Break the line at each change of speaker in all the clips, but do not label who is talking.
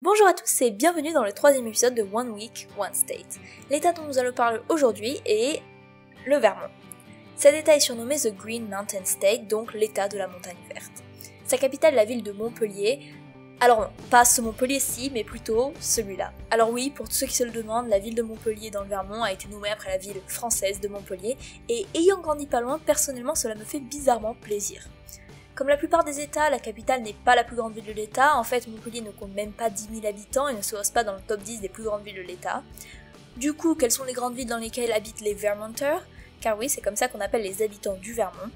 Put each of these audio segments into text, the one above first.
Bonjour à tous et bienvenue dans le troisième épisode de One Week, One State. L'état dont nous allons parler aujourd'hui est le Vermont. Cet état est surnommé The Green Mountain State, donc l'état de la montagne verte. Sa capitale est la ville de Montpelier. Alors non, pas ce Montpelier-ci, mais plutôt celui-là. Alors oui, pour tous ceux qui se le demandent, la ville de Montpelier dans le Vermont a été nommée après la ville française de Montpellier, et ayant grandi pas loin, personnellement cela me fait bizarrement plaisir. Comme la plupart des États, la capitale n'est pas la plus grande ville de l'État. En fait, Montpellier ne compte même pas 10 000 habitants et ne se hausse pas dans le top 10 des plus grandes villes de l'État. Du coup, quelles sont les grandes villes dans lesquelles habitent les Vermonters? Car oui, c'est comme ça qu'on appelle les habitants du Vermont.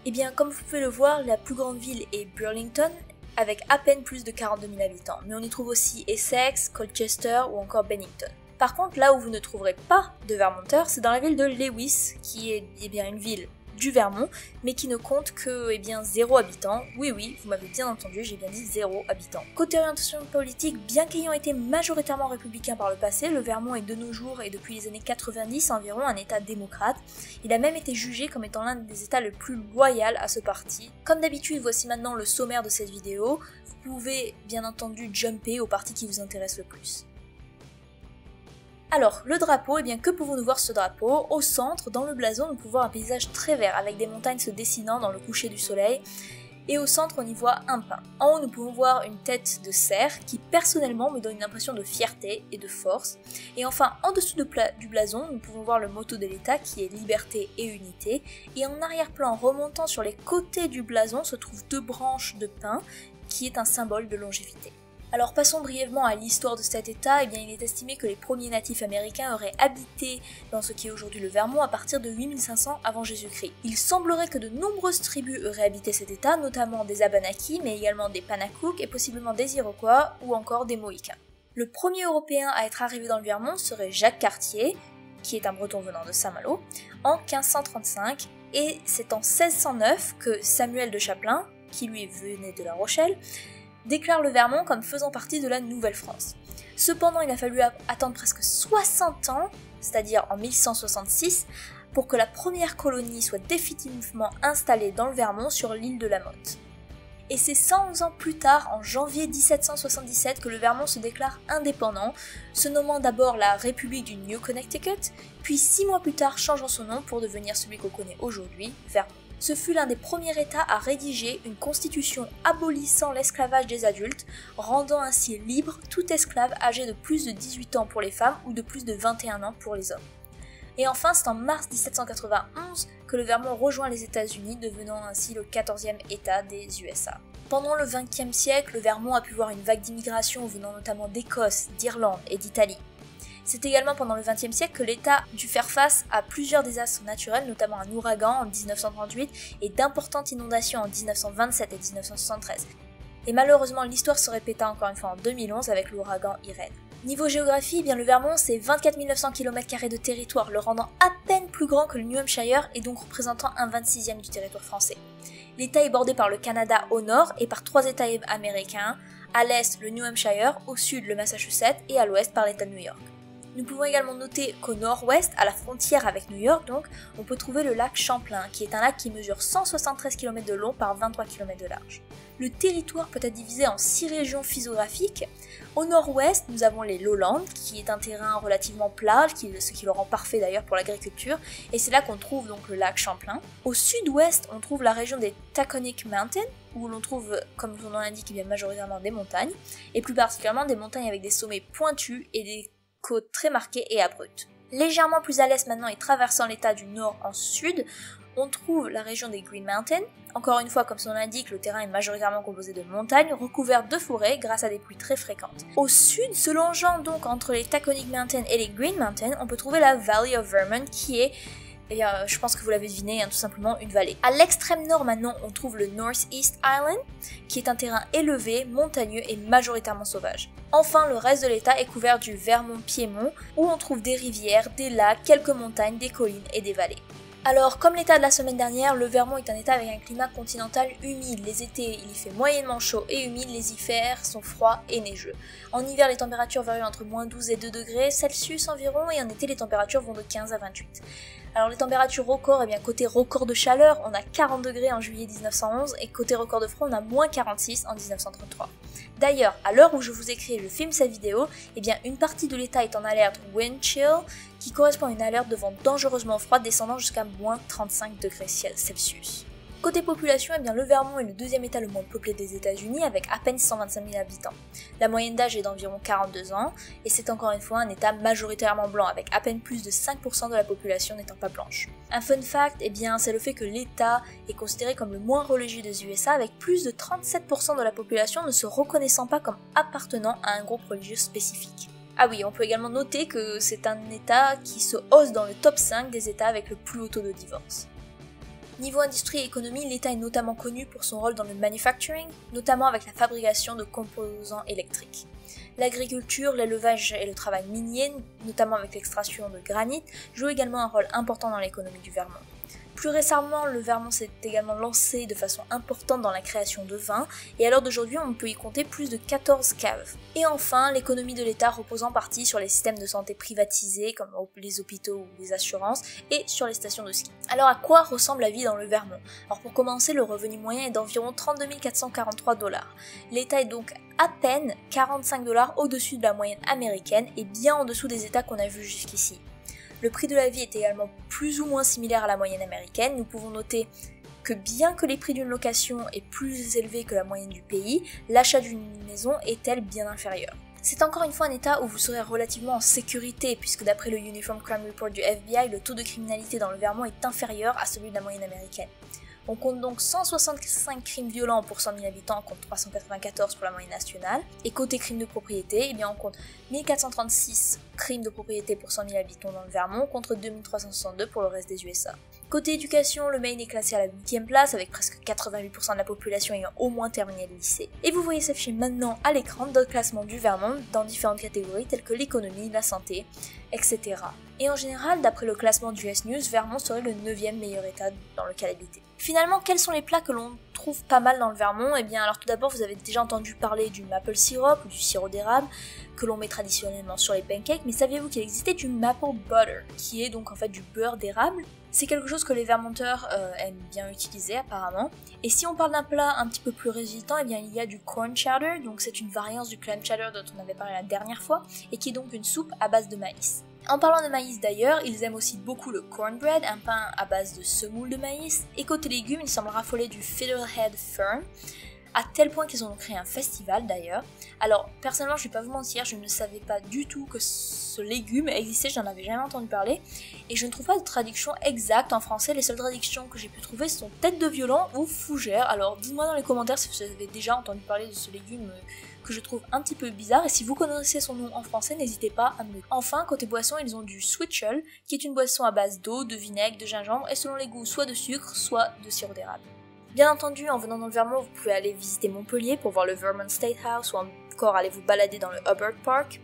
Et bien, comme vous pouvez le voir, la plus grande ville est Burlington, avec à peine plus de 42 000 habitants. Mais on y trouve aussi Essex, Colchester ou encore Bennington. Par contre, là où vous ne trouverez pas de Vermonters, c'est dans la ville de Lewis, qui est bien une ville du Vermont, mais qui ne compte que 0 habitants. Oui, vous m'avez bien entendu, j'ai bien dit 0 habitants. Côté orientation politique, bien qu'ayant été majoritairement républicain par le passé, le Vermont est de nos jours et depuis les années 90 environ un état démocrate. Il a même été jugé comme étant l'un des états le plus loyal à ce parti. Comme d'habitude, voici maintenant le sommaire de cette vidéo. Vous pouvez bien entendu jumper au parti qui vous intéresse le plus. Alors, le drapeau, que pouvons-nous voir ce drapeau? Au centre, dans le blason, nous pouvons voir un paysage très vert, avec des montagnes se dessinant dans le coucher du soleil, et au centre, on y voit un pin. En haut, nous pouvons voir une tête de cerf, qui personnellement me donne une impression de fierté et de force. Et enfin, en dessous du blason, nous pouvons voir le motto de l'État, qui est liberté et unité, et en arrière-plan, remontant sur les côtés du blason, se trouvent 2 branches de pin, qui est un symbole de longévité. Alors passons brièvement à l'histoire de cet état. Il est estimé que les premiers natifs américains auraient habité dans ce qui est aujourd'hui le Vermont à partir de 8500 avant Jésus-Christ. Il semblerait que de nombreuses tribus auraient habité cet état, notamment des Abenaki, mais également des Pennacook et possiblement des Iroquois ou encore des Mohicans. Le premier Européen à être arrivé dans le Vermont serait Jacques Cartier, qui est un breton venant de Saint-Malo, en 1535, et c'est en 1609 que Samuel de Champlain, qui lui venait de La Rochelle, déclare le Vermont comme faisant partie de la Nouvelle-France. Cependant, il a fallu attendre presque 60 ans, c'est-à-dire en 1166, pour que la première colonie soit définitivement installée dans le Vermont sur l'île de la Motte. Et c'est 111 ans plus tard, en janvier 1777, que le Vermont se déclare indépendant, se nommant d'abord la République du New Connecticut, puis 6 mois plus tard changeant son nom pour devenir celui qu'on connaît aujourd'hui, Vermont. Ce fut l'un des premiers États à rédiger une constitution abolissant l'esclavage des adultes, rendant ainsi libre tout esclave âgé de plus de 18 ans pour les femmes ou de plus de 21 ans pour les hommes. Et enfin, c'est en mars 1791 que le Vermont rejoint les États-Unis, devenant ainsi le 14e État des USA. Pendant le XXe siècle, le Vermont a pu voir une vague d'immigration venant notamment d'Écosse, d'Irlande et d'Italie. C'est également pendant le XXe siècle que l'État dut faire face à plusieurs désastres naturels, notamment un ouragan en 1938 et d'importantes inondations en 1927 et 1973. Et malheureusement, l'histoire se répéta encore une fois en 2011 avec l'ouragan Irene. Niveau géographie, le Vermont c'est 24 900 km² de territoire, le rendant à peine plus grand que le New Hampshire et donc représentant un 26e du territoire français. L'État est bordé par le Canada au nord et par 3 États américains, à l'est le New Hampshire, au sud le Massachusetts et à l'ouest par l'État de New York. Nous pouvons également noter qu'au nord-ouest, à la frontière avec New York donc, on peut trouver le lac Champlain, qui est un lac qui mesure 173 km de long par 23 km de large. Le territoire peut être divisé en 6 régions physiographiques. Au nord-ouest, nous avons les Lowlands, qui est un terrain relativement plat, ce qui le rend parfait d'ailleurs pour l'agriculture, et c'est là qu'on trouve donc le lac Champlain. Au sud-ouest, on trouve la région des Taconic Mountains, où l'on trouve, comme son nom l'indique, majoritairement des montagnes, et plus particulièrement des montagnes avec des sommets pointus et des côtes très marquées et abruptes. Légèrement plus à l'est maintenant et traversant l'état du nord en sud, on trouve la région des Green Mountains. Encore une fois, comme son nom l'indique, le terrain est majoritairement composé de montagnes recouvertes de forêts grâce à des pluies très fréquentes. Au sud, se longeant donc entre les Taconic Mountains et les Green Mountains, on peut trouver la Valley of Vermont qui est, je pense que vous l'avez deviné, tout simplement une vallée. À l'extrême nord maintenant, on trouve le Northeast Island, qui est un terrain élevé, montagneux et majoritairement sauvage. Enfin, le reste de l'état est couvert du Vermont-Piémont, où on trouve des rivières, des lacs, quelques montagnes, des collines et des vallées. Alors, comme l'état de la semaine dernière, le Vermont est un état avec un climat continental humide. Les étés, il y fait moyennement chaud et humide, les hivers sont froids et neigeux. En hiver, les températures varient entre -12 et 2 degrés Celsius environ, et en été, les températures vont de 15 à 28. Alors les températures records, côté record de chaleur, on a 40 degrés en juillet 1911, et côté record de froid, on a -46 en 1933. D'ailleurs, à l'heure où je vous écris et je filme cette vidéo, eh bien une partie de l'État est en alerte wind chill, qui correspond à une alerte de vent dangereusement froide descendant jusqu'à moins 35 degrés Celsius. Côté population, eh bien, le Vermont est le deuxième État le moins peuplé des États-Unis avec à peine 125 000 habitants. La moyenne d'âge est d'environ 42 ans et c'est encore une fois un État majoritairement blanc avec à peine plus de 5% de la population n'étant pas blanche. Un fun fact, eh bien, c'est le fait que l'État est considéré comme le moins religieux des USA avec plus de 37% de la population ne se reconnaissant pas comme appartenant à un groupe religieux spécifique. Ah oui, on peut également noter que c'est un État qui se hausse dans le top 5 des États avec le plus haut taux de divorce. Niveau industrie et économie, l'État est notamment connu pour son rôle dans le manufacturing, notamment avec la fabrication de composants électriques. L'agriculture, l'élevage et le travail minier, notamment avec l'extraction de granit, jouent également un rôle important dans l'économie du Vermont. Plus récemment, le Vermont s'est également lancé de façon importante dans la création de vin, et à l'heure d'aujourd'hui, on peut y compter plus de 14 caves. Et enfin, l'économie de l'État repose en partie sur les systèmes de santé privatisés, comme les hôpitaux ou les assurances, et sur les stations de ski. Alors à quoi ressemble la vie dans le Vermont? Alors pour commencer, le revenu moyen est d'environ 32 443 $. L'État est donc à peine 45 $ au-dessus de la moyenne américaine et bien en dessous des États qu'on a vus jusqu'ici. Le prix de la vie est également plus ou moins similaire à la moyenne américaine. Nous pouvons noter que bien que les prix d'une location est plus élevé que la moyenne du pays, l'achat d'une maison est elle bien inférieur. C'est encore une fois un état où vous serez relativement en sécurité puisque d'après le Uniform Crime Report du FBI, le taux de criminalité dans le Vermont est inférieur à celui de la moyenne américaine. On compte donc 165 crimes violents pour 100 000 habitants contre 394 pour la moyenne nationale. Et côté crimes de propriété, eh bien on compte 1436 crimes de propriété pour 100 000 habitants dans le Vermont contre 2362 pour le reste des USA. Côté éducation, le Maine est classé à la 8e place avec presque 88% de la population ayant au moins terminé le lycée. Et vous voyez s'afficher maintenant à l'écran d'autres classements du Vermont dans différentes catégories telles que l'économie, la santé, etc. Et en général, d'après le classement du US News, Vermont serait le 9e meilleur état dans lequel habiter. Finalement, quels sont les plats que l'on trouve pas mal dans le Vermont? Eh bien, alors tout d'abord, vous avez déjà entendu parler du maple syrup ou du sirop d'érable que l'on met traditionnellement sur les pancakes, mais saviez-vous qu'il existait du maple butter, qui est donc en fait du beurre d'érable? C'est quelque chose que les Vermonteurs aiment bien utiliser apparemment. Et si on parle d'un plat un petit peu plus résistant, eh bien il y a du corn chowder, donc c'est une variance du clam chowder dont on avait parlé la dernière fois, et qui est donc une soupe à base de maïs. En parlant de maïs d'ailleurs, ils aiment aussi beaucoup le cornbread, un pain à base de semoule de maïs, et côté légumes, ils semblent raffoler du fiddlehead fern, à tel point qu'ils ont créé un festival d'ailleurs. Alors personnellement je vais pas vous mentir, je ne savais pas du tout que ce légume existait, j'en avais jamais entendu parler, et je ne trouve pas de traduction exacte en français. Les seules traductions que j'ai pu trouver sont tête de violon ou fougère. Alors dites-moi dans les commentaires si vous avez déjà entendu parler de ce légume que je trouve un petit peu bizarre, et si vous connaissez son nom en français, n'hésitez pas à me le dire. Enfin, côté boisson, ils ont du switchel, qui est une boisson à base d'eau, de vinaigre, de gingembre, et selon les goûts, soit de sucre, soit de sirop d'érable. Bien entendu, en venant dans le Vermont, vous pouvez aller visiter Montpellier pour voir le Vermont State House ou encore aller vous balader dans le Hubbard Park.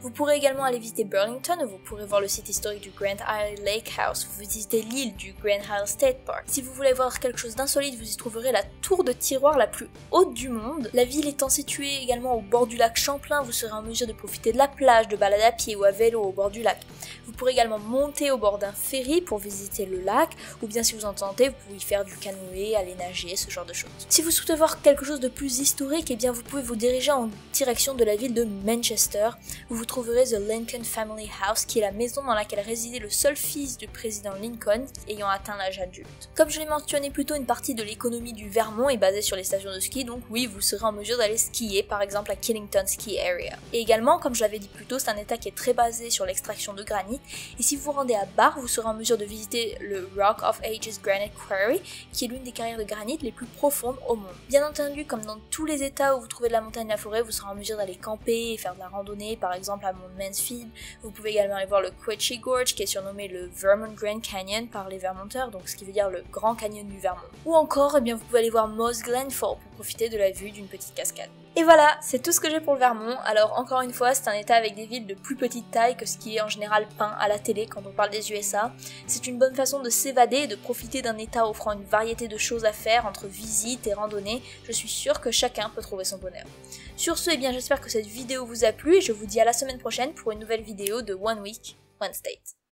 Vous pourrez également aller visiter Burlington où vous pourrez voir le site historique du Grand Isle Lake House, vous visiter l'île du Grand Isle State Park. Si vous voulez voir quelque chose d'insolite, vous y trouverez la tour de tiroir la plus haute du monde. La ville étant située également au bord du lac Champlain, vous serez en mesure de profiter de la plage, de balade à pied ou à vélo au bord du lac. Vous pourrez également monter au bord d'un ferry pour visiter le lac, ou bien si vous en tentez, vous pouvez y faire du canoë, aller nager, ce genre de choses. Si vous souhaitez voir quelque chose de plus historique, eh bien vous pouvez vous diriger en direction de la ville de Manchester, où vous trouverez The Lincoln Family House, qui est la maison dans laquelle résidait le seul fils du président Lincoln ayant atteint l'âge adulte. Comme je l'ai mentionné plus tôt, une partie de l'économie du Vermont est basée sur les stations de ski, donc oui, vous serez en mesure d'aller skier, par exemple à Killington Ski Area. Et également, comme je l'avais dit plus tôt, c'est un état qui est très basé sur l'extraction de granit, et si vous vous rendez à Barre, vous serez en mesure de visiter le Rock of Ages Granite Quarry, qui est l'une des carrières de granit les plus profondes au monde. Bien entendu, comme dans tous les états où vous trouvez de la montagne et de la forêt, vous serez en mesure d'aller camper et faire de la randonnée, par exemple à Mount Mansfield. Vous pouvez également aller voir le Quetchi Gorge, qui est surnommé le Vermont Grand Canyon par les Vermonteurs, donc ce qui veut dire le Grand Canyon du Vermont. Ou encore, eh bien, vous pouvez aller voir Moss Glen Fall pour profiter de la vue d'une petite cascade. Et voilà, c'est tout ce que j'ai pour le Vermont. Alors encore une fois, c'est un état avec des villes de plus petite taille que ce qui est en général peint à la télé quand on parle des USA. C'est une bonne façon de s'évader et de profiter d'un état offrant une variété de choses à faire entre visites et randonnées. Je suis sûre que chacun peut trouver son bonheur. Sur ce, eh bien, j'espère que cette vidéo vous a plu et je vous dis à la semaine prochaine pour une nouvelle vidéo de One Week, One State.